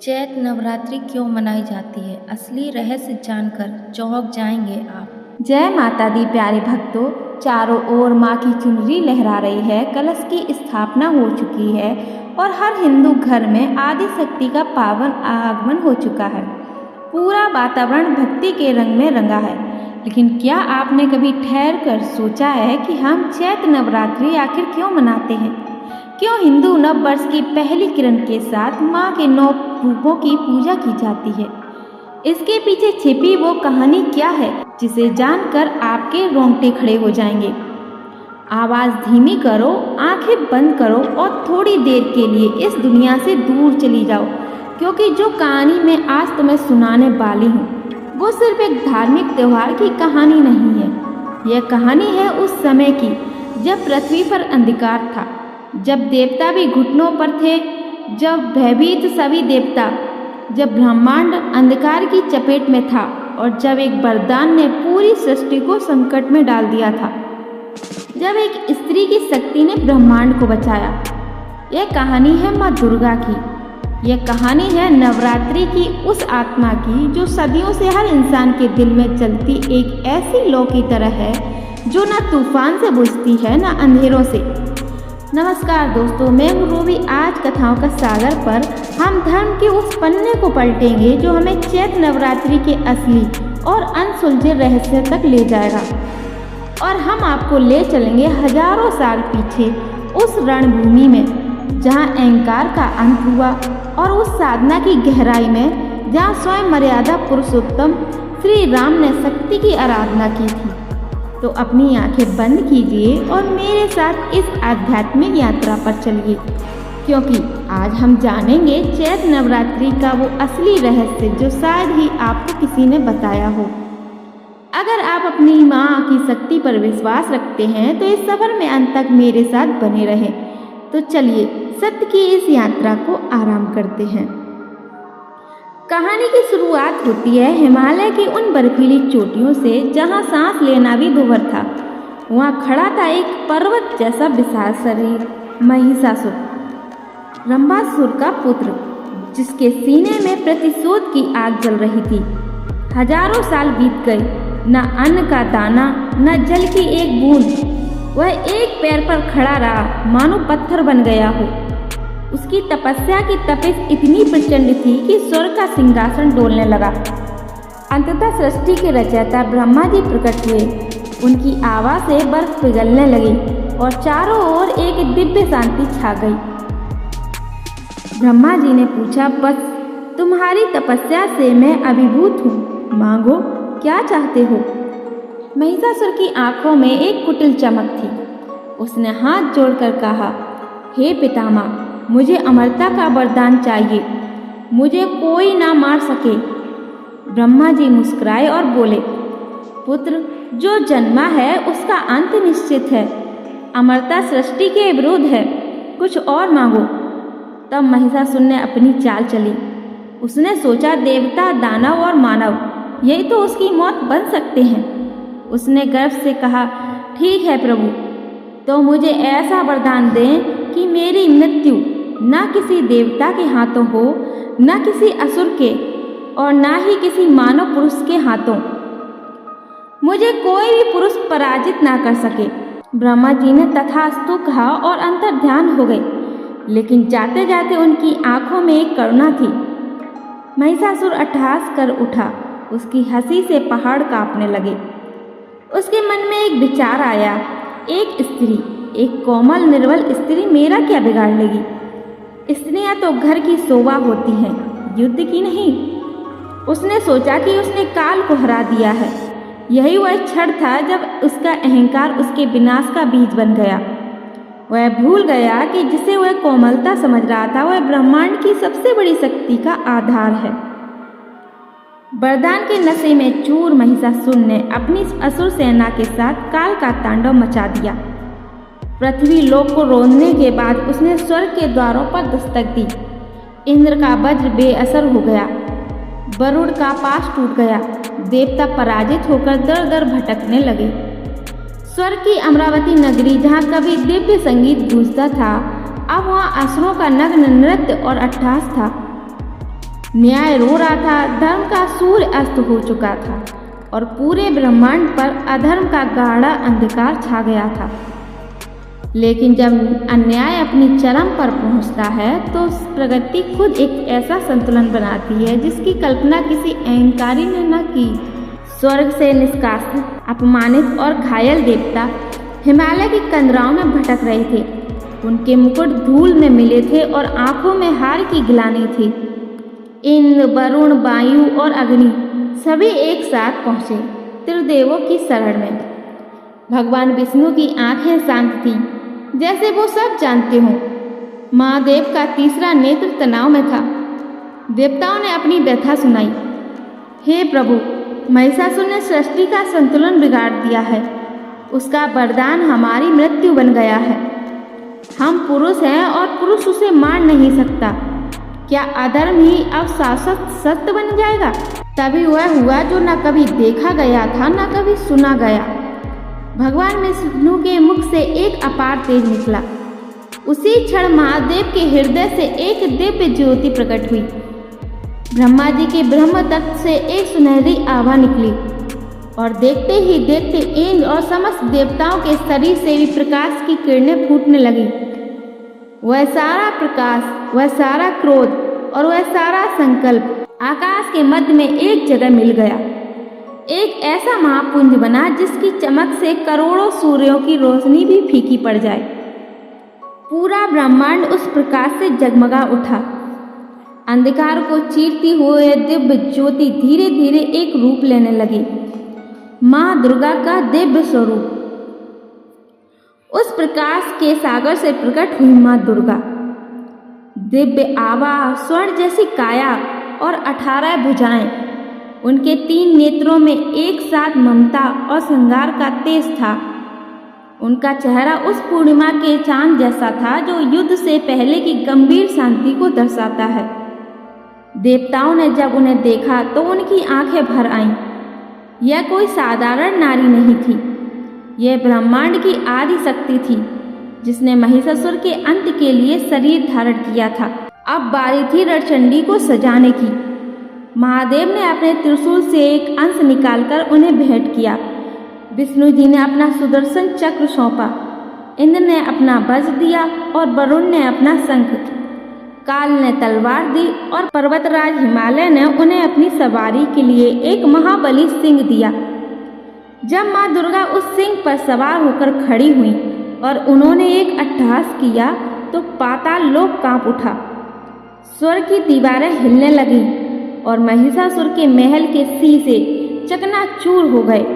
चैत नवरात्रि क्यों मनाई जाती है, असली रहस्य जानकर चौंक जाएंगे आप। जय माता दी प्यारे भक्तों, चारों ओर माँ की चुनरी लहरा रही है। कलश की स्थापना हो चुकी है और हर हिंदू घर में आदि शक्ति का पावन आगमन हो चुका है। पूरा वातावरण भक्ति के रंग में रंगा है। लेकिन क्या आपने कभी ठहर कर सोचा है कि हम चैत नवरात्रि आखिर क्यों मनाते हैं? क्यों हिंदू नव वर्ष की पहली किरण के साथ माँ के 9 रूपों की पूजा की जाती है? इसके पीछे छिपी वो कहानी क्या है, जिसे जानकर आपके रोंगटे खड़े हो जाएंगे। आवाज़ धीमी करो, आंखें बंद करो और थोड़ी देर के लिए इस दुनिया से दूर चली जाओ, क्योंकि जो कहानी मैं आज तुम्हें सुनाने वाली हूँ वो सिर्फ एक धार्मिक त्योहार की कहानी नहीं है। यह कहानी है उस समय की जब पृथ्वी पर अंधकार था, जब देवता भी घुटनों पर थे, जब भयभीत सभी देवता, जब ब्रह्मांड अंधकार की चपेट में था और जब एक वरदान ने पूरी सृष्टि को संकट में डाल दिया था, जब एक स्त्री की शक्ति ने ब्रह्मांड को बचाया। यह कहानी है माँ दुर्गा की। यह कहानी है नवरात्रि की उस आत्मा की जो सदियों से हर इंसान के दिल में चलती एक ऐसी लौ की तरह है जो न तूफान से बुझती है न अंधेरों से। नमस्कार दोस्तों, मैं हूँ रूबी। आज कथाओं का सागर पर हम धर्म के उस पन्ने को पलटेंगे जो हमें चैत नवरात्रि के असली और अनसुलझे रहस्य तक ले जाएगा। और हम आपको ले चलेंगे हजारों साल पीछे उस रणभूमि में जहाँ अहंकार का अंत हुआ और उस साधना की गहराई में जहाँ स्वयं मर्यादा पुरुषोत्तम श्री राम ने शक्ति की आराधना की थी। तो अपनी आंखें बंद कीजिए और मेरे साथ इस आध्यात्मिक यात्रा पर चलिए, क्योंकि आज हम जानेंगे चैत नवरात्रि का वो असली रहस्य जो शायद ही आपको किसी ने बताया हो। अगर आप अपनी माँ की शक्ति पर विश्वास रखते हैं तो इस सफर में अंत तक मेरे साथ बने रहें। तो चलिए सत्य की इस यात्रा को आरंभ करते हैं। कहानी की शुरुआत होती है हिमालय की उन बर्फीली चोटियों से जहां सांस लेना भी दुभर था। वहां खड़ा था एक पर्वत जैसा विशाल शरीर, महिषासुर, रंभासुर का पुत्र, जिसके सीने में प्रतिशोध की आग जल रही थी। हजारों साल बीत गए, न अन्न का दाना, न जल की एक बूंद। वह एक पैर पर खड़ा रहा, मानो पत्थर बन गया हो। उसकी तपस्या की तपिश इतनी प्रचंड थी कि स्वर्ग का सिंहासन डोलने लगा। अंततः सृष्टि के रचयिता ब्रह्मा जी प्रकट हुए। उनकी आवाज से बर्फ पिघलने लगी और चारों ओर एक दिव्य शांति छा गई। ब्रह्मा जी ने पूछा, बस तुम्हारी तपस्या से मैं अभिभूत हूँ, मांगो क्या चाहते हो। महिषासुर की आंखों में एक कुटिल चमक थी। उसने हाथ जोड़कर कहा, हे पितामह, मुझे अमरता का वरदान चाहिए, मुझे कोई ना मार सके। ब्रह्मा जी मुस्कुराए और बोले, पुत्र, जो जन्मा है उसका अंत निश्चित है। अमरता सृष्टि के विरुद्ध है, कुछ और मांगो। तब महिषासुर ने अपनी चाल चली। उसने सोचा, देवता, दानव और मानव, यही तो उसकी मौत बन सकते हैं। उसने गर्व से कहा, ठीक है प्रभु, तो मुझे ऐसा वरदान दें कि मेरी मृत्यु न किसी देवता के हाथों हो, न किसी असुर के, और न ही किसी मानव पुरुष के हाथों। मुझे कोई भी पुरुष पराजित ना कर सके। ब्रह्मा जी ने तथास्तु कहा और अंतर ध्यान हो गए। लेकिन जाते जाते उनकी आंखों में एक करुणा थी। महिषासुर अट्टहास कर उठा। उसकी हंसी से पहाड़ कांपने लगे। उसके मन में एक विचार आया, एक स्त्री, एक कोमल निर्बल स्त्री मेरा क्या बिगाड़ लेगी। स्त्रियां तो घर की शोभा होती हैं, युद्ध की नहीं। उसने सोचा कि उसने काल को हरा दिया है। यही वह क्षण था जब उसका अहंकार उसके विनाश का बीज बन गया। वह भूल गया कि जिसे वह कोमलता समझ रहा था वह ब्रह्मांड की सबसे बड़ी शक्ति का आधार है। वरदान के नशे में चूर महिषासुर ने अपनी असुर सेना के साथ काल का तांडव मचा दिया। पृथ्वी लोक को रोंदने के बाद उसने स्वर्ग के द्वारों पर दस्तक दी। इंद्र का वज्र बेअसर हो गया, वरुण का पाश टूट गया। देवता पराजित होकर दर दर भटकने लगे। स्वर्ग की अमरावती नगरी, जहाँ कभी दिव्य संगीत गूंजता था, अब वहाँ असुरों का नग्न नृत्य और अट्टहास था। न्याय रो रहा था, धर्म का सूर्य अस्त हो चुका था और पूरे ब्रह्मांड पर अधर्म का गाढ़ा अंधकार छा गया था। लेकिन जब अन्याय अपनी चरम पर पहुंचता है तो प्रकृति खुद एक ऐसा संतुलन बनाती है जिसकी कल्पना किसी अहंकारी ने न की। स्वर्ग से निष्कासित, अपमानित और घायल देवता हिमालय की कंदराओं में भटक रहे थे। उनके मुकुट धूल में मिले थे और आंखों में हार की गिलानी थी। इंद्र, वरुण, वायु और अग्नि सभी एक साथ पहुंचे त्रिदेवों की शरण में। भगवान विष्णु की आंखें शांत थीं, जैसे वो सब जानते हों। महादेव का तीसरा नेत्र तनाव में था। देवताओं ने अपनी व्यथा सुनाई। हे प्रभु, महिषासुर ने सृष्टि का संतुलन बिगाड़ दिया है। उसका वरदान हमारी मृत्यु बन गया है। हम पुरुष हैं और पुरुष उसे मार नहीं सकता। क्या अधर्म ही अब शाश्वत सत्य बन जाएगा? तभी वह हुआ जो न कभी देखा गया था न कभी सुना गया। भगवान विष्णु के मुख से एक अपार तेज निकला। उसी क्षण महादेव के हृदय से एक दिव्य ज्योति प्रकट हुई। ब्रह्मा जी के ब्रह्म तत्व से एक सुनहरी आभा निकली और देखते ही देखते इंद्र और समस्त देवताओं के शरीर से भी प्रकाश की किरणें फूटने लगी। वह सारा प्रकाश, वह सारा क्रोध और वह सारा संकल्प आकाश के मध्य में एक जगह मिल गया। एक ऐसा महापुंज बना जिसकी चमक से करोड़ों सूर्यों की रोशनी भी फीकी पड़ जाए। पूरा ब्रह्मांड उस प्रकाश से जगमगा उठा। अंधकार को चीरती हुए दिव्य ज्योति धीरे धीरे एक रूप लेने लगी, माँ दुर्गा का दिव्य स्वरूप। उस प्रकाश के सागर से प्रकट हुई माँ दुर्गा। दिव्य आभा, स्वर्ण जैसी काया और 18 भुजाएं। उनके 3 नेत्रों में एक साथ ममता और श्रृंगार का तेज था। उनका चेहरा उस पूर्णिमा के चांद जैसा था जो युद्ध से पहले की गंभीर शांति को दर्शाता है। देवताओं ने जब उन्हें देखा तो उनकी आंखें भर आईं। यह कोई साधारण नारी नहीं थी, यह ब्रह्मांड की आदि शक्ति थी जिसने महिषासुर के अंत के लिए शरीर धारण किया था। अब बारी थी रणचंडी को सजाने की। महादेव ने अपने त्रिशूल से एक अंश निकालकर उन्हें भेंट किया। विष्णु जी ने अपना सुदर्शन चक्र सौंपा, इंद्र ने अपना वज्र दिया और वरुण ने अपना शंख, काल ने तलवार दी और पर्वतराज हिमालय ने उन्हें अपनी सवारी के लिए एक महाबली सिंह दिया। जब माँ दुर्गा उस सिंह पर सवार होकर खड़ी हुई और उन्होंने एक अट्टहास किया तो पाताल लोक कांप उठा। स्वर्ग की दीवारें हिलने लगीं और महिषासुर के महल के शीशे चकनाचूर हो गए।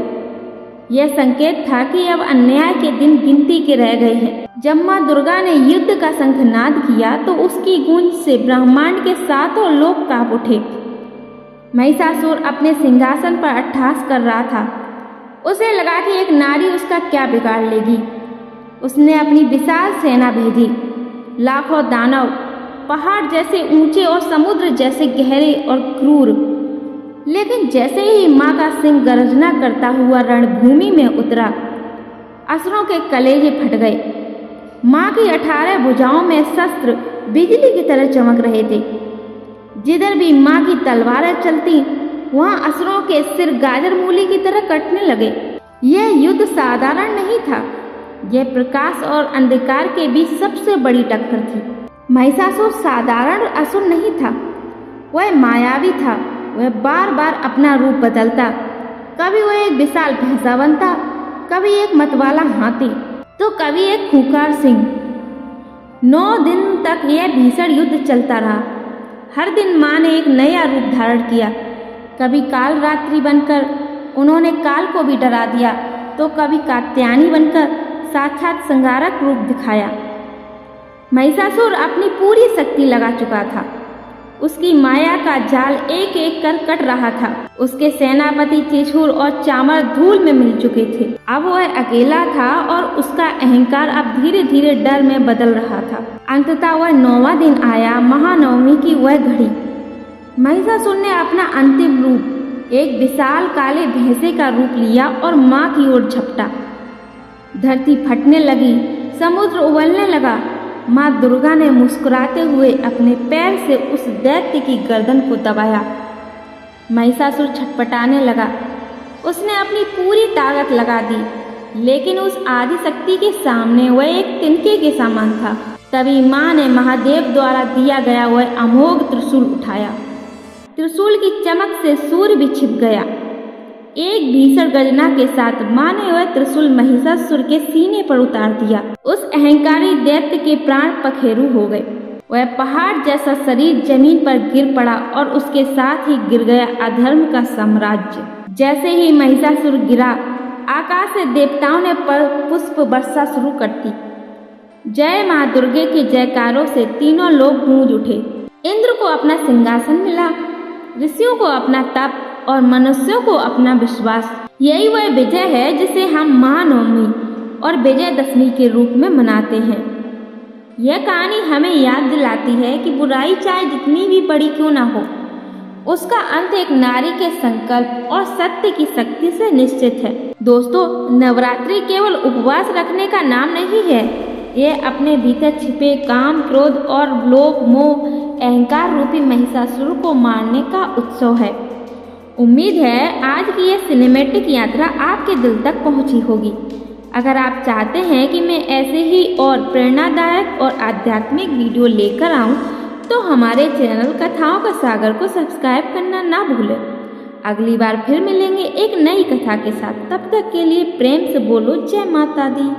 यह संकेत था कि अब अन्याय के दिन गिनती के रह गए हैं। जब माँ दुर्गा ने युद्ध का शंखनाद किया तो उसकी गूंज से ब्रह्मांड के 7 लोक कांप उठे। महिषासुर अपने सिंहासन पर अट्टहास कर रहा था। उसे लगा कि एक नारी उसका क्या बिगाड़ लेगी। उसने अपनी विशाल सेना भेजी। लाखों दानव, पहाड़ जैसे ऊंचे और समुद्र जैसे गहरे और क्रूर। लेकिन जैसे ही माँ का सिंह गर्जना करता हुआ रणभूमि में उतरा, असुरों के कलेजे फट गए। माँ की 18 भुजाओं में शस्त्र बिजली की तरह चमक रहे थे। जिधर भी माँ की तलवारें चलती वहाँ असुरों के सिर गाजर मूली की तरह कटने लगे। यह युद्ध साधारण नहीं था, यह प्रकाश और अंधकार के बीच सबसे बड़ी टक्कर थी। महिषासुर साधारण असुर नहीं था, वह मायावी था। वह बार बार अपना रूप बदलता। कभी वह एक विशाल भैंसा बनता, कभी एक मतवाला हाथी, तो कभी एक खूंखार सिंह। 9 दिन तक यह भीषण युद्ध चलता रहा। हर दिन माँ ने एक नया रूप धारण किया। कभी काल रात्रि बनकर उन्होंने काल को भी डरा दिया, तो कभी कात्यायनी बनकर साक्षात संहारक रूप दिखाया। महिषासुर अपनी पूरी शक्ति लगा चुका था। उसकी माया का जाल एक एक कर कट रहा था। उसके सेनापति त्रिशूल और चामर धूल में मिल चुके थे। अब वह अकेला था और उसका अहंकार अब धीरे धीरे डर में बदल रहा था। अंततः वह 9वां दिन आया, महानवमी की वह घड़ी। महिषासुर ने अपना अंतिम रूप, एक विशाल काले भैंसे का रूप लिया और माँ की ओर झपटा। धरती फटने लगी, समुद्र उबलने लगा माँ दुर्गा ने मुस्कुराते हुए अपने पैर से उस दैत्य की गर्दन को दबाया। महिषासुर छटपटाने लगा। उसने अपनी पूरी ताकत लगा दी, लेकिन उस आदिशक्ति के सामने वह एक तिनके के समान था। तभी माँ ने महादेव द्वारा दिया गया वह अमोघ त्रिशूल उठाया। त्रिशूल की चमक से सूर्य भी छिप गया। एक भीषण गर्जना के साथ माँ ने वह त्रिशूल महिषासुर के सीने पर उतार दिया। उस अहंकारी दैत्य के प्राण पखेरु हो गए। वह पहाड़ जैसा शरीर जमीन पर गिर पड़ा और उसके साथ ही गिर गया अधर्म का साम्राज्य। जैसे ही महिषासुर गिरा, आकाश से देवताओं ने पुष्प वर्षा शुरू कर दी। जय माँ दुर्गे के जयकारों से तीनों लोग गूंज उठे। इंद्र को अपना सिंहासन मिला, ऋषियों को अपना तप और मनुष्यों को अपना विश्वास। यही वह विजय है जिसे हम महानवमी और विजयदशमी के रूप में मनाते हैं। यह कहानी हमें याद दिलाती है कि बुराई चाहे जितनी भी बड़ी क्यों ना हो, उसका अंत एक नारी के संकल्प और सत्य की शक्ति से निश्चित है। दोस्तों, नवरात्रि केवल उपवास रखने का नाम नहीं है। ये अपने भीतर छिपे काम, क्रोध और लोभ, मोह, अहंकार रूपी महिषासुर को मारने का उत्सव है। उम्मीद है आज की यह सिनेमैटिक यात्रा आपके दिल तक पहुंची होगी। अगर आप चाहते हैं कि मैं ऐसे ही और प्रेरणादायक और आध्यात्मिक वीडियो लेकर आऊं, तो हमारे चैनल कथाओं का सागर को सब्सक्राइब करना ना भूलें। अगली बार फिर मिलेंगे एक नई कथा के साथ। तब तक के लिए प्रेम से बोलो जय माता दी।